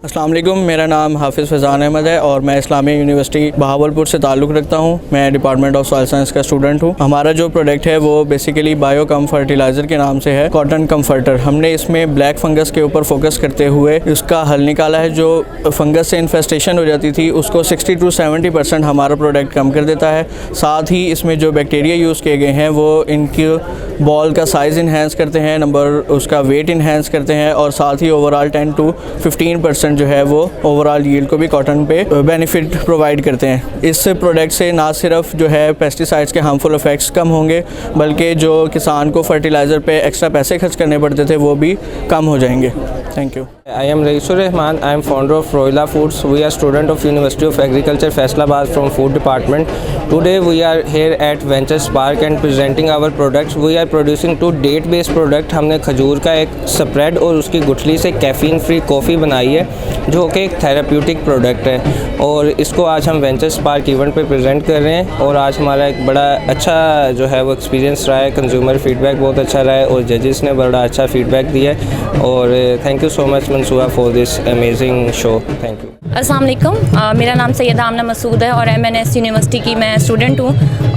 अस्सलाम वालेकुम, मेरा नाम हाफिज़ फैज़ान अहमद है और मैं इस्लामिया यूनिवर्सिटी बहावलपुर से ताल्लुक़ रखता हूँ। मैं डिपार्टमेंट ऑफ सॉइल साइंस का स्टूडेंट हूँ। हमारा जो प्रोडक्ट है वो बेसिकली बायो कम फर्टिलाइज़र के नाम से है, कॉटन कम्फर्टर। हमने इसमें ब्लैक फंगस के ऊपर फोकस करते हुए उसका हल निकाला है। जो फंगस से इन्फेस्टेशन हो जाती थी उसको 60 to 70% हमारा प्रोडक्ट कम कर देता है। साथ ही इसमें जो बैक्टीरिया यूज़ किए गए हैं वो इनकी बॉल का साइज़ इन्हेंस करते हैं, नंबर उसका वेट इन्हेंस करते हैं और साथ ही ओवरऑल 10 to 15% जो है वो ओवरऑल यील्ड को भी कॉटन पे बेनिफिट प्रोवाइड करते हैं। इस प्रोडक्ट से ना सिर्फ जो है पेस्टिसाइड्स के हार्मफुल इफ़ेक्ट्स कम होंगे बल्कि जो किसान को फर्टिलाइज़र पे एक्स्ट्रा पैसे खर्च करने पड़ते थे वो भी कम हो जाएंगे। Thank you. I am Raisur Rahman. I am founder of Roila Foods. We are student of University of Agriculture Faisalabad from Food Department. Today we are here at Ventures Park and presenting our products. We are producing 2 date based product. हमने खजूर का एक spread और उसकी गुठली से caffeine free coffee बनाई है जो कि एक थेराप्यूटिक प्रोडक्ट है और इसको आज हम वेंचर्स पार्क इवेंट पे प्रेजेंट कर रहे हैं और आज हमारा एक बड़ा अच्छा जो है वो एक्सपीरियंस रहा है। कंज्यूमर फीडबैक बहुत अच्छा रहा है और जजेस ने बड़ा अच्छा फीडबैक दिया है और thank you so much Mansura for this amazing show. Thank you. अस्सलाम वालेकुम, मेरा नाम सैयदा आमना मसूद है और MNS यूनिवर्सिटी की मैं स्टूडेंट हूँ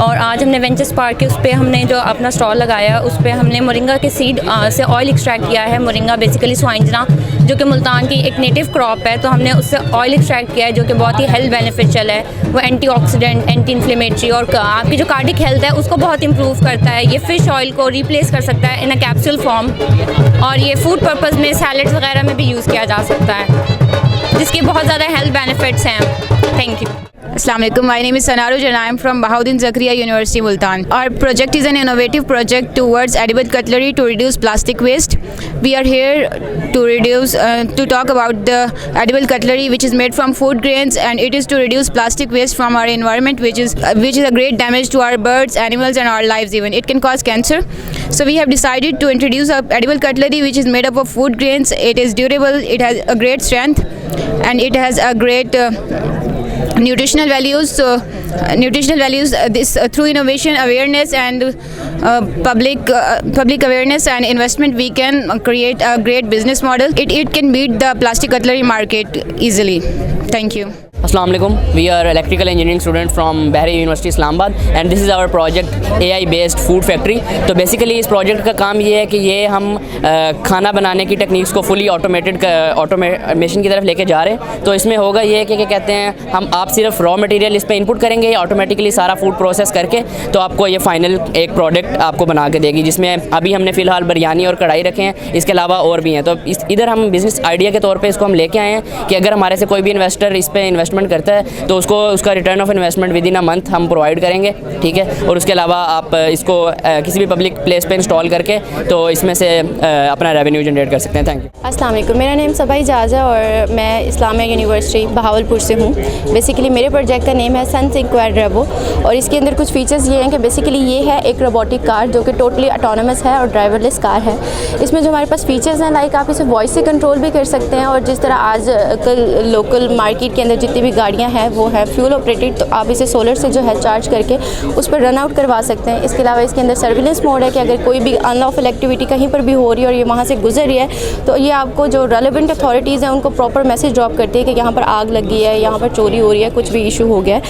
और आज हमने वेंचर्स पार्क के उस पर हमने जो अपना स्टॉल लगाया उस पर हमने मोरिंगा के सीड से ऑयल एक्सट्रैक्ट किया है। मोरिंगा बेसिकली स्वाइंजना जो कि मुल्तान की एक नेटिव क्रॉप है, तो हमने उससे ऑयल एक्सट्रैक्ट किया है जो कि बहुत ही हेल्थ बेनिफिशियल है। वो एंटीऑक्सीडेंट, एंटी इन्फ्लेमेटरी और आपकी जो कार्डिक हेल्थ है उसको बहुत इंप्रूव करता है। ये फ़िश ऑयल को रिप्लेस कर सकता है इन अ कैप्सूल फॉर्म और ये फूड पर्पज़ में सैलड्स वगैरह में भी यूज़ किया जा सकता है जिसके बहुत ज़्यादा हेल्थ बेनिफिट्स हैं। Thank you. Assalamu alaikum. My name is Sanaruj and I am from Bahauddin Zakariya University, Multan. Our project is an innovative project towards edible cutlery to reduce plastic waste. We are here to talk about the edible cutlery which is made from food grains, and it is to reduce plastic waste from our environment, which is a great damage to our birds, animals, and our lives even. It can cause cancer. So we have decided to introduce a edible cutlery which is made up of food grains. It is durable. It has a great strength, and it has a great nutritional values. This through innovation, awareness, and public awareness and investment, we can create a great business model. It can beat the plastic cutlery market easily. Thank you. Assalamu alaikum. We are electrical engineering student from Bahrain University Islamabad and this is our project AI based food factory. तो basically इस project का काम ये है कि ये हम खाना बनाने की टेक्निक्स को फुली ऑटोमेशन की तरफ लेके जा रहे हैं। तो इसमें होगा ये कि क्या कहते हैं, हम आप सिर्फ रॉ मटेरियल इस पर इनपुट करेंगे, ये ऑटोमेटिकली सारा फूड प्रोसेस करके तो आपको ये फाइनल एक प्रोडक्ट आपको बना के देगी, जिसमें अभी हमने फ़िलहाल बिरयानी और कढ़ाई रखे हैं, इसके अलावा और भी हैं। तो इधर हम बिज़नेस आइडिया के तौर पर इसको हम लेके आए हैं कि अगर हमारे से कोई भी इन्वेस्टर इस पर इन्वेस्टमेंट करता है तो उसको उसका return of investment with in a month हम प्रोवाइड करेंगे, ठीक है। और उसके अलावा आप इसको किसी भी पब्लिक प्लेस पे इंस्टॉल करके तो इसमें से अपना रेवेन्यू जनरेट कर सकते हैं। Thank you. अस्सलाम वालेकुम, मेरा नेम सबा इजाज़ है और मैं इस्लामिया यूनिवर्सिटी बहावलपुर से हूँ। बेसिकली मेरे प्रोजेक्ट का नेम है सन स्क्वाड रेबो और इसके अंदर कुछ फीचर्स ये हैं कि बेसिकली ये है एक रोबोटिक कार जो कि टोटली ऑटोनमस है और ड्राइवरलेस कार है। इसमें जो हमारे पास फीचर्स हैं, लाइक आप इसे वॉइस से कंट्रोल भी कर सकते हैं और जिस तरह आज कल लोकल मार्केट के अंदर जितनी भी गाड़ियाँ हैं वो है फ्यूल ऑपरेटेड, तो आप इसे सोलर से जो है चार्ज करके उस पर रन आउट करवा सकते हैं। इसके अलावा इसके अंदर सर्विलेंस मोड है कि अगर कोई भी अनलॉफुल एक्टिविटी कहीं पर भी हो रही है और ये वहाँ से गुजर रही है तो ये आपको जो रेलेवेंट अथॉरिटीज़ हैं उनको प्रॉपर मैसेज ड्रॉप करती है कि यहाँ पर आग लगी है, यहाँ पर चोरी हो रही है, कुछ भी इशू हो गया है।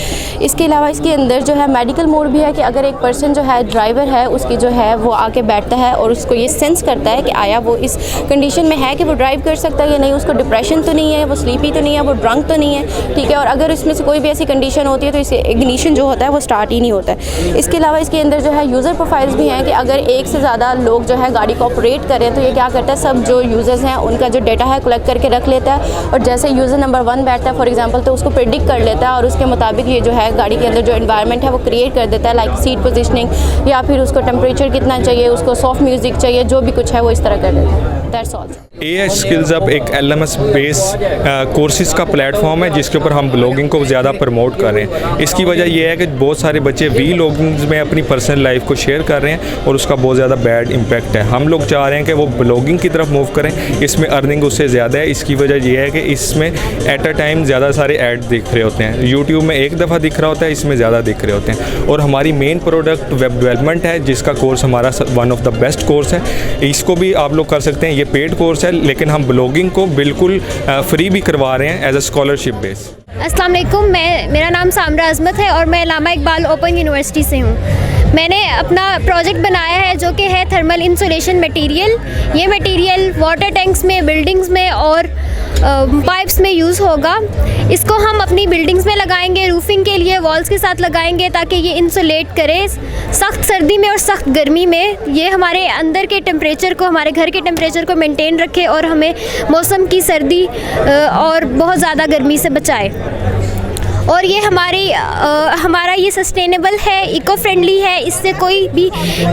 इसके अलावा इसके अंदर जो है मेडिकल मोड भी है कि अगर एक पर्सन जो है ड्राइवर है उसकी जो है वो आके बैठता है और उसको ये सेंस करता है कि आया वो इस कंडीशन में है कि वो ड्राइव कर सकता है या नहीं, उसको डिप्रेशन तो नहीं है, वो स्लीपी तो नहीं है, वो ड्रंक तो नहीं है, ठीक है। और अगर इसमें से कोई भी ऐसी कंडीशन होती है तो इसे इग्निशन जो होता है वो स्टार्ट ही नहीं होता है। इसके अलावा इसके अंदर जो है यूज़र प्रोफाइल्स भी हैं कि अगर एक से ज़्यादा लोग जो है गाड़ी को ऑपरेट करें तो ये क्या करता है, सब जो यूज़र्स हैं उनका जो डेटा है कलेक्ट करके रख लेता है और जैसे यूज़र नंबर 1 बैठता है फॉर एग्जांपल तो उसको प्रेडिक्ट कर लेता है और उसके मुताबिक ये जो है गाड़ी के अंदर जो एनवायरनमेंट है वो क्रिएट कर देता है, लाइक सीट पोजिशनिंग या फिर उसको टेम्परेचर कितना चाहिए, उसको सॉफ्ट म्यूज़िक चाहिए, जो भी कुछ है वो इस तरह कर देता है। That's all. AI स्किल्स अब एक LMS बेस कोर्सेज का प्लेटफॉर्म है जिसके पर हम ब्लॉगिंग को ज़्यादा प्रमोट कर रहे हैं। इसकी वजह यह है कि बहुत सारे बच्चे व्लॉगिंग में अपनी पर्सनल लाइफ को शेयर कर रहे हैं और उसका बहुत ज़्यादा बैड इम्पैक्ट है। हम लोग चाह रहे हैं कि वो ब्लॉगिंग की तरफ मूव करें, इसमें अर्निंग उससे ज़्यादा है। इसकी वजह यह है कि इसमें एट अ टाइम ज़्यादा सारे ऐड दिख रहे होते हैं। यूट्यूब में एक दफ़ा दिख रहा होता है, इसमें ज़्यादा दिख रहे होते हैं। और हमारी मेन प्रोडक्ट वेब डेवलपमेंट है, जिसका कोर्स हमारा one of the best course है। इसको भी आप लोग कर सकते हैं, ये पेड कोर्स है, लेकिन हम ब्लॉगिंग को बिल्कुल फ्री भी करवा रहे हैं एज अ स्कॉलरशिप बेस। अस्सलाम वालेकुम, मेरा नाम सामरा अज़मत है और मैं अल्लामा इकबाल ओपन यूनिवर्सिटी से हूँ। मैंने अपना प्रोजेक्ट बनाया है जो कि है थर्मल इंसुलेशन मटेरियल। ये मटेरियल वाटर टैंक्स में, बिल्डिंग्स में और पाइप्स में यूज़ होगा। इसको हम अपनी बिल्डिंग्स में लगाएंगे, रूफिंग के लिए वॉल्स के साथ लगाएंगे ताकि ये इंसुलेट करे सख्त सर्दी में और सख्त गर्मी में। ये हमारे अंदर के टेम्परेचर को, हमारे घर के टेम्परेचर को मेंटेन रखे और हमें मौसम की सर्दी और बहुत ज़्यादा गर्मी से बचाए। और ये हमारा ये सस्टेनेबल है, इको फ्रेंडली है। इससे कोई भी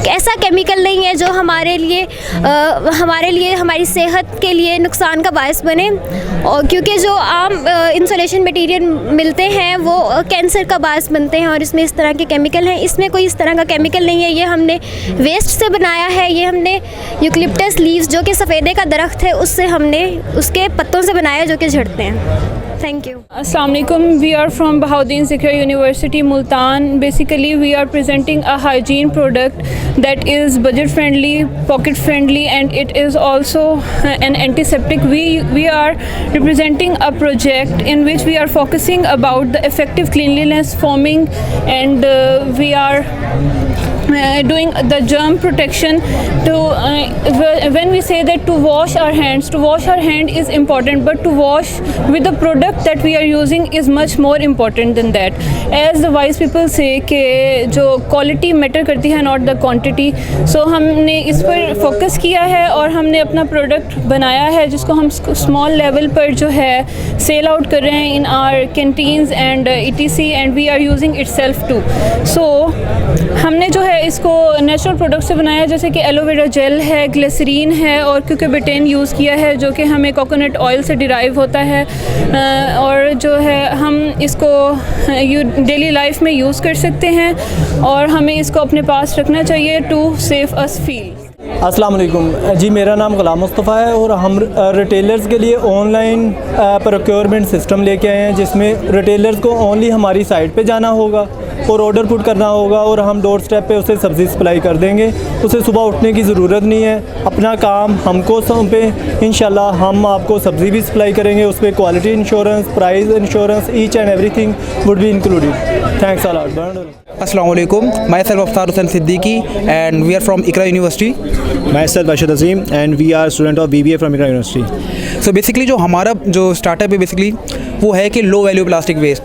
ऐसा केमिकल नहीं है जो हमारे लिए हमारी सेहत के लिए नुकसान का बायस बने। और क्योंकि जो आम इंसुलेशन मटेरियल मिलते हैं वो कैंसर का बायस बनते हैं और इसमें इस तरह के केमिकल हैं। इसमें कोई इस तरह का केमिकल नहीं है। ये हमने वेस्ट से बनाया है। ये हमने यूकलिप्टस लीव्स जो कि सफ़ेदे का दरख्त है उससे हमने उसके पत्तों से बनाया जो कि झड़ते हैं। Thank you. Assalamu alaikum. We are from Bahauddin Zikriya University, Multan. Basically, we are presenting a hygiene product that is budget friendly, pocket friendly, and it is also an antiseptic. We are representing a project in which we are focusing about the effective cleanliness, foaming, and we are doing the germ protection. When we say that to wash our hand is important, but to wash with the product that we are using is much more important than that. As the wise people say कि जो quality matter करती है, not the quantity. So हमने इस पर focus किया है और हमने अपना product बनाया है जिसको हम small level पर जो है sell out कर रहे हैं in our canteens and etc. and we are using itself too. So हमने जो है इसको नेचुरल प्रोडक्ट से बनाया, जैसे कि एलोवेरा जेल है, ग्लिसरीन है और क्यूकेबिटेन यूज़ किया है जो कि हमें कोकोनट ऑयल से डिराइव होता है। और जो है हम इसको डेली लाइफ में यूज़ कर सकते हैं और हमें इसको अपने पास रखना चाहिए टू सेव अस फील। अस्सलाम वालेकुम जी, मेरा नाम गुलाम मुस्तफ़ा है और हम रिटेलर्स के लिए ऑनलाइन प्रोक्योरमेंट सिस्टम लेके आए हैं जिसमें रिटेलर्स को ओनली हमारी साइट पे जाना होगा और ऑर्डर पुट करना होगा और हम डोर स्टेप पे उसे सब्ज़ी सप्लाई कर देंगे। उसे सुबह उठने की ज़रूरत नहीं है। अपना काम हमको सौंपे, इंशाल्लाह हम आपको सब्ज़ी भी सप्लाई करेंगे। उस पर quality insurance, price insurance, each and everything would be included. Thanks a lot. Assalamu alaikum. Myself Afsar Hussain Siddiqui and we are from Iqra University. Myself Rashid Azim and we are student of BBA from Iqra University. So basically जो हमारा जो startup है basically वो है कि low value plastic waste.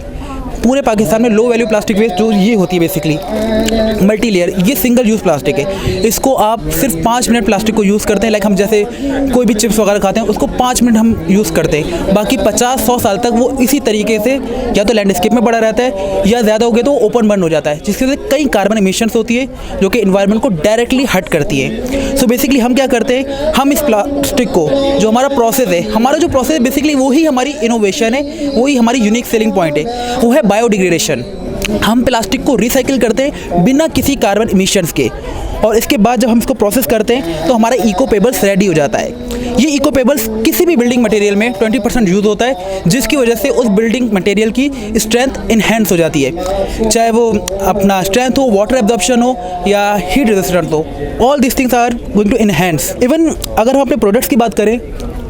पूरे पाकिस्तान में low value plastic waste जो ये होती है बेसिकली मल्टी लेयर, ये सिंगल यूज़ प्लास्टिक है। इसको आप सिर्फ 5 मिनट प्लास्टिक को यूज़ करते हैं। लाइक हम जैसे कोई भी चिप्स वगैरह खाते हैं उसको 5 मिनट हम यूज़ करते हैं, बाकी 50-100 साल तक वो इसी तरीके से या तो लैंडस्केप में पड़ा रहता है या ज़्यादा हो गया तो ओपन बर्न हो जाता है, जिसकी वजह से कई कार्बन एमिशंस होती है जो कि इन्वायरमेंट को डायरेक्टली हर्ट करती है। सो बेसिकली हम क्या करते हैं, हम इस प्लास्टिक को जो हमारा प्रोसेस है, हमारा जो प्रोसेस बेसिकली वही हमारी इनोवेशन है, वही हमारी यूनिक सेलिंग पॉइंट है, वो है बायोडिग्रेडेशन। हम प्लास्टिक को रिसाइकिल करते हैं बिना किसी कार्बन एमिशंस के और इसके बाद जब हम इसको प्रोसेस करते हैं तो हमारा इको पेबल्स रेडी हो जाता है। ये इको पेबल्स किसी भी बिल्डिंग मटेरियल में 20% यूज़ होता है, जिसकी वजह से उस बिल्डिंग मटेरियल की स्ट्रेंथ इन्हेंस हो जाती है, चाहे वो अपना स्ट्रेंथ हो, वाटर एब्जॉर्प्शन हो या हीट रेजिस्टेंट हो। All this things are going to enhance. Even अगर हम अपने प्रोडक्ट्स की बात करें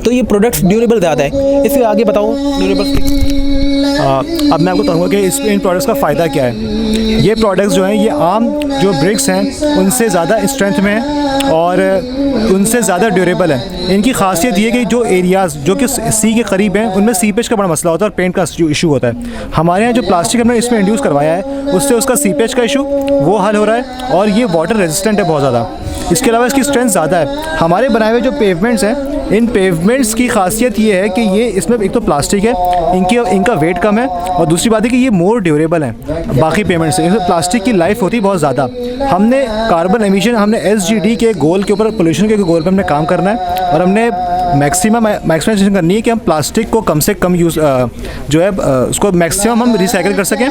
तो ये प्रोडक्ट्स ड्यूरेबल ज़्यादा है। इससे आगे बताओ ड्यूरेबल। अब मैं आपको बताऊंगा कि इन प्रोडक्ट्स का फ़ायदा क्या है। ये प्रोडक्ट्स जो हैं ये आम जो ब्रिक्स हैं उनसे ज़्यादा स्ट्रेंथ में हैं और उनसे ज़्यादा ड्यूरेबल है। इनकी खासियत ये कि जो एरियाज़ जो कि सी के करीब हैं उनमें सीपेज का बड़ा मसला होता है और पेंट का इशू होता है। हमारे यहाँ जो प्लास्टिक हमने इसमें इंड्यूस करवाया है उससे उसका सीपेज का इशू वो हल हो रहा है और ये वाटर रेजिस्टेंट है बहुत ज़्यादा। इसके अलावा इसकी स्ट्रेंथ ज़्यादा है। हमारे बनाए हुए जो पेवमेंट्स हैं, इन पेवमेंट्स की खासियत ये है कि ये इसमें एक तो प्लास्टिक है, इनका वेट रेट कम है और दूसरी बात है कि ये मोर ड्यूरेबल है बाकी पेमेंट से। इसमें प्लास्टिक की लाइफ होती है बहुत ज़्यादा। हमने कार्बन एमिशन, हमने SGD के गोल के ऊपर, पोल्यूशन के गोल पर हमने काम करना है और हमने मैक्सिमाइजेशन करनी है कि हम प्लास्टिक को कम से कम यूज़ जो है उसको मैक्सिमम हम रिसाइकिल कर सकें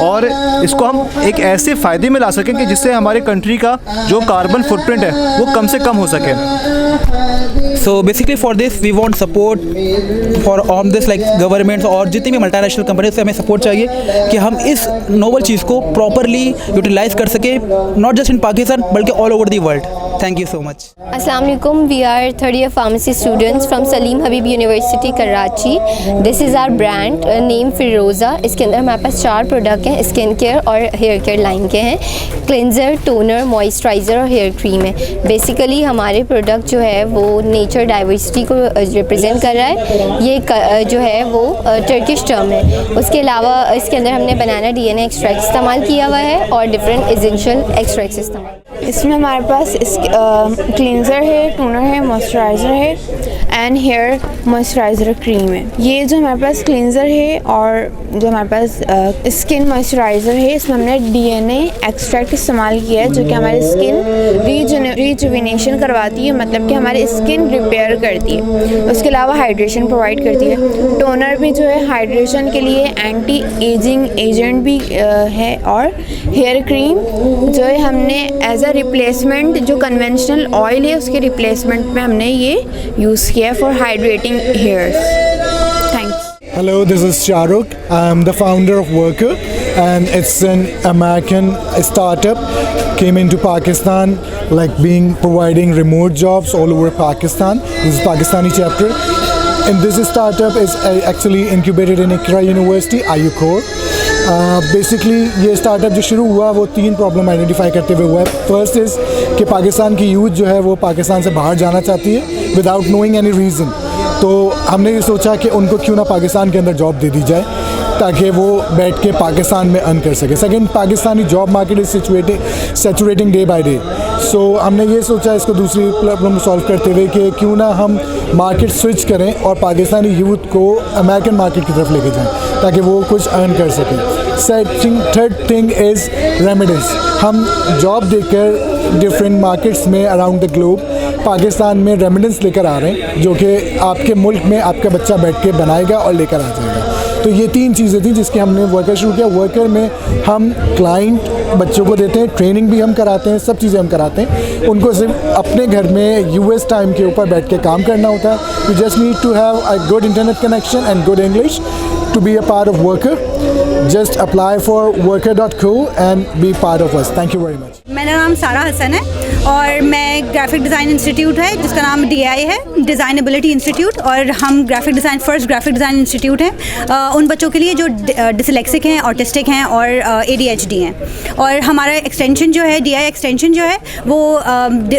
और इसको हम एक ऐसे फ़ायदे में ला सकें कि जिससे हमारे कंट्री का जो कार्बन फुटप्रिंट है वो कम से कम हो सके। So basically for this we want support for on this like governments और जितनी भी मल्टीनेशनल कंपनी से हमें सपोर्ट चाहिए कि हम इस नोबल चीज़ को प्रॉपरली यूटिलाइज कर सकें, नॉट जस्ट इन पाकिस्तान बल्कि all over the world. Thank you so much. अस्सलाम वालेकुम, we are third year pharmacy students from Salim Habib university Karachi. This is our brand name Feroza. इसके अंदर हमारे पास 4 प्रोडक्ट हैं, स्किन केयर और हेयर केयर लाइन के हैं। क्लेंजर, टोनर, मॉइस्चराइज़र और हेयर क्रीम है। बेसिकली हमारे प्रोडक्ट जो है वो नेचर डाइवर्सिटी को रिप्रेजेंट कर रहा है। ये जो है वो टर्किश टर्म है। उसके अलावा इसके अंदर हमने बनाना DNA एक्सट्रैक्ट इस्तेमाल किया हुआ है और डिफरेंट एसेंशियल एक्सट्रैक्ट्स इस्तेमाल। इसमें हमारे पास क्लींजर है, टोनर है, मॉइस्चराइज़र है एंड हेयर मॉइस्चराइज़र क्रीम है। ये जो हमारे पास क्लींजर है और जो हमारे पास स्किन मॉइस्चराइज़र है, इसमें हमने DNA एक्सट्रैक्ट इस्तेमाल किया है जो कि हमारी स्किन रिजुविनेशन करवाती है, मतलब कि हमारी स्किन रिपेयर करती है। उसके अलावा हाइड्रेशन प्रोवाइड करती है। टोनर भी जो है हाइड्रेशन के लिए एंटी एजिंग एजेंट भी है और हेयर क्रीम जो है हमने एज अ रिप्लेसमेंट जो कन्वेंशनल ऑयल है उसके रिप्लेसमेंट में हमने ये यूज़ किया for hydrating hairs. Thanks. Hello, this is Shahrukh. I'm the founder of Worker and it's an American startup. Came into Pakistan like providing remote jobs all over Pakistan. This is Pakistani chapter. And this startup is actually incubated in Iqra University, IU Core. Basically ये startup जो शुरू हुआ वो 3 problem identify करते हुए हुआ है। First is कि पाकिस्तान की यूथ जो है वो पाकिस्तान से बाहर जाना चाहती है विदाउट नोइंग एनी रीज़न। तो हमने ये सोचा कि उनको क्यों ना पाकिस्तान के अंदर जॉब दे दी जाए ताकि वो बैठ के पाकिस्तान में अर्न कर सके। Second, Pakistani job market is saturating day by day. So हमने ये सोचा इसको दूसरी प्रॉब्लम सॉल्व करते हुए कि क्यों ना हम मार्केट स्विच करें और पाकिस्तानी यूथ को अमेरिकन मार्केट की तरफ लेके जाएं ताकि वो कुछ अर्न कर सकें। Third thing is remittance. हम जॉब देकर डिफरेंट मार्केट्स में अराउंड द ग्लोब पाकिस्तान में रेमिडेंस लेकर आ रहे हैं जो कि आपके मुल्क में आपका बच्चा बैठ के बनाएगा और लेकर आ जाएगा। तो ये 3 चीज़ें थी जिसके हमने वर्कर शुरू किया। वर्कर में हम क्लाइंट बच्चों को देते हैं, ट्रेनिंग भी हम कराते हैं, सब चीज़ें हम कराते हैं। उनको सिर्फ अपने घर में US टाइम के ऊपर बैठ के काम करना होता है। You just need to have a good internet connection and good English to be a part of Worker. Just apply for worker.co and be part of us. Thank you very much. मेरा नाम सारा हसन है और मैं graphic design institute है जिसका नाम DI है, डिज़ाइनेबिलिटी इंस्टीट्यूट, और हम फर्स्ट ग्राफिक डिज़ाइन इंस्टीट्यूट हैं उन बच्चों के लिए जो डिसलेक्सिक हैं, ऑटिस्टिक हैं और ADHD हैं। और हमारा एक्सटेंशन जो है DI एक्सटेंशन जो है वो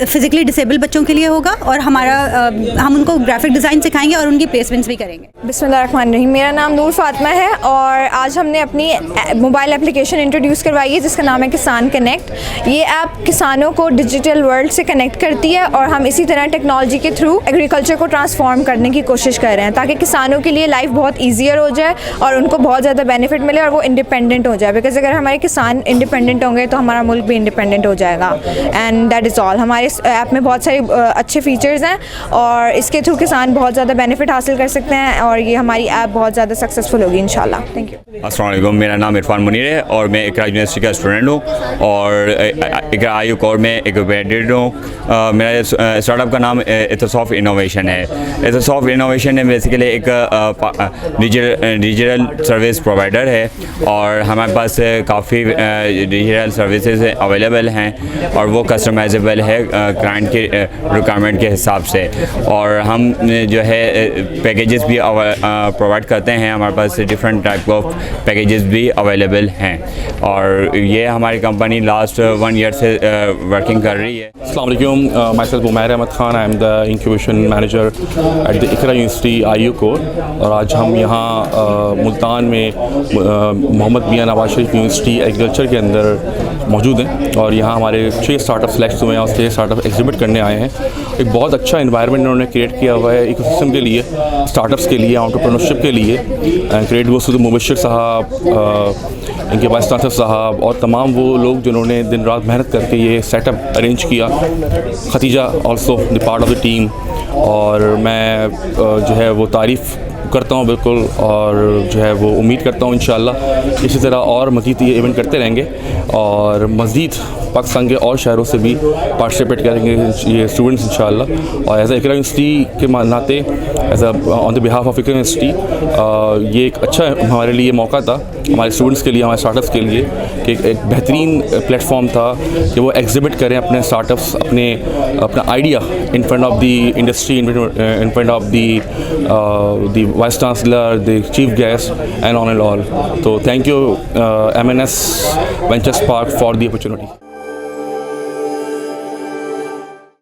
फिज़िकली डिसेबल बच्चों के लिए होगा और हम उनको ग्राफिक डिज़ाइन सिखाएंगे और उनकी प्लेसमेंट्स भी करेंगे। बिस्मिल्लाहिर्रहमानिर्रहीम। मेरा नाम नूर फातिमा है और आज हमने अपनी मोबाइल एप्लीकेशन इंट्रोड्यूस करवाई है जिसका नाम है किसान कनेक्ट। ये ऐप किसानों को डिजिटल वर्ल्ड से कनेक्ट करती है और हम इसी तरह टेक्नोलॉजी के थ्रू एग्रीकल्चर को ट्रांसफॉर्म करने की कोशिश कर रहे हैं ताकि किसानों के लिए लाइफ बहुत ईजियर हो जाए और उनको बहुत ज़्यादा बेनिफिट मिले और वो इंडिपेंडेंट हो जाए। बिकॉज अगर हमारे किसान इंडिपेंडेंट होंगे तो हमारा मुल्क भी इंडिपेंडेंट हो जाएगा। And that is all. हमारे ऐप में बहुत सारे अच्छे फीचर्स हैं और इसके थ्रू किसान बहुत ज़्यादा बेनिफिट हासिल कर सकते हैं और ये हमारी ऐप बहुत ज़्यादा सक्सेसफुल होगी इंशाल्लाह। Thank you. अस्सलाम वालेकुम, मेरा नाम इरफान मुनीर है और मैं इकरा यूनिवर्सिटी का स्टूडेंट हूँ और इकरा IU कोर में इंक्यूबेटेड हूँ। मेरा स्टार्टअप का नाम एथिक्स ऑफ इनोवेशन है। एथिक्स ऑफ इनोवेशन है बेसिकली एक डिजिटल सर्विस प्रोवाइडर है और हमारे पास काफ़ी डिजिटल सर्विसेज अवेलेबल हैं और वो कस्टमाइजेबल है क्लाइंट के रिक्वायरमेंट के हिसाब से। और हम जो है पैकेजेस भी प्रोवाइड करते हैं। हमारे पास डिफरेंट टाइप ऑफ पैकेजेस भी अवेलेबल हैं और ये हमारी कंपनी लास्ट 1 ईयर से वर्किंग कर रही है। अस्सलाम वालेकुम, myself Umair Ahmed Khan, I am the incubation manager at the Iqra university IU core. और आज हम यहाँ मुल्तान में मोहम्मद मियां नवाज शरीफ यूनिवर्सिटी एग्रीकल्चर के अंदर मौजूद हैं और यहाँ हमारे 6 स्टार्टअप सेलेक्ट हुए हैं और 6 स्टार्टअप एग्जिबिट करने आए हैं। एक बहुत अच्छा इन्वायरमेंट उन्होंने क्रिएट किया हुआ है इकोसिस्टम के लिए, स्टार्टअप्स के लिए, एंटरप्रेन्योरशिप के लिए। And credit goes to the Mubashir साहब, इनके वाइस चांसलर साहब और तमाम वो लोग जिन्होंने दिन रात मेहनत करके ये सेटअप अरेंज किया। Khatija also the part of the team, और मैं जो है वो तारीफ़ करता हूँ बिल्कुल, और जो है वो उम्मीद करता हूँ इंशाल्लाह इसी तरह और मज़ीद ये इवेंट करते रहेंगे और मज़ीद पाकिस्तान के और शहरों से भी पार्टिसिपेट करेंगे ये स्टूडेंट्स इंशाल्लाह। और एज इकरा यूनिवर्सिटी के नाते as on the behalf of Iqra university ये एक अच्छा हमारे लिए मौका था, हमारे स्टूडेंट्स के लिए, हमारे स्टार्टअप्स के लिए, कि एक बेहतरीन प्लेटफॉर्म था कि वो एग्जिबिट करें अपने स्टार्टअप्स, अपना idea in front of the industry, in front of the vice chancellor, the chief guest and on and all. तो thank you MNS ventures park for the opportunity.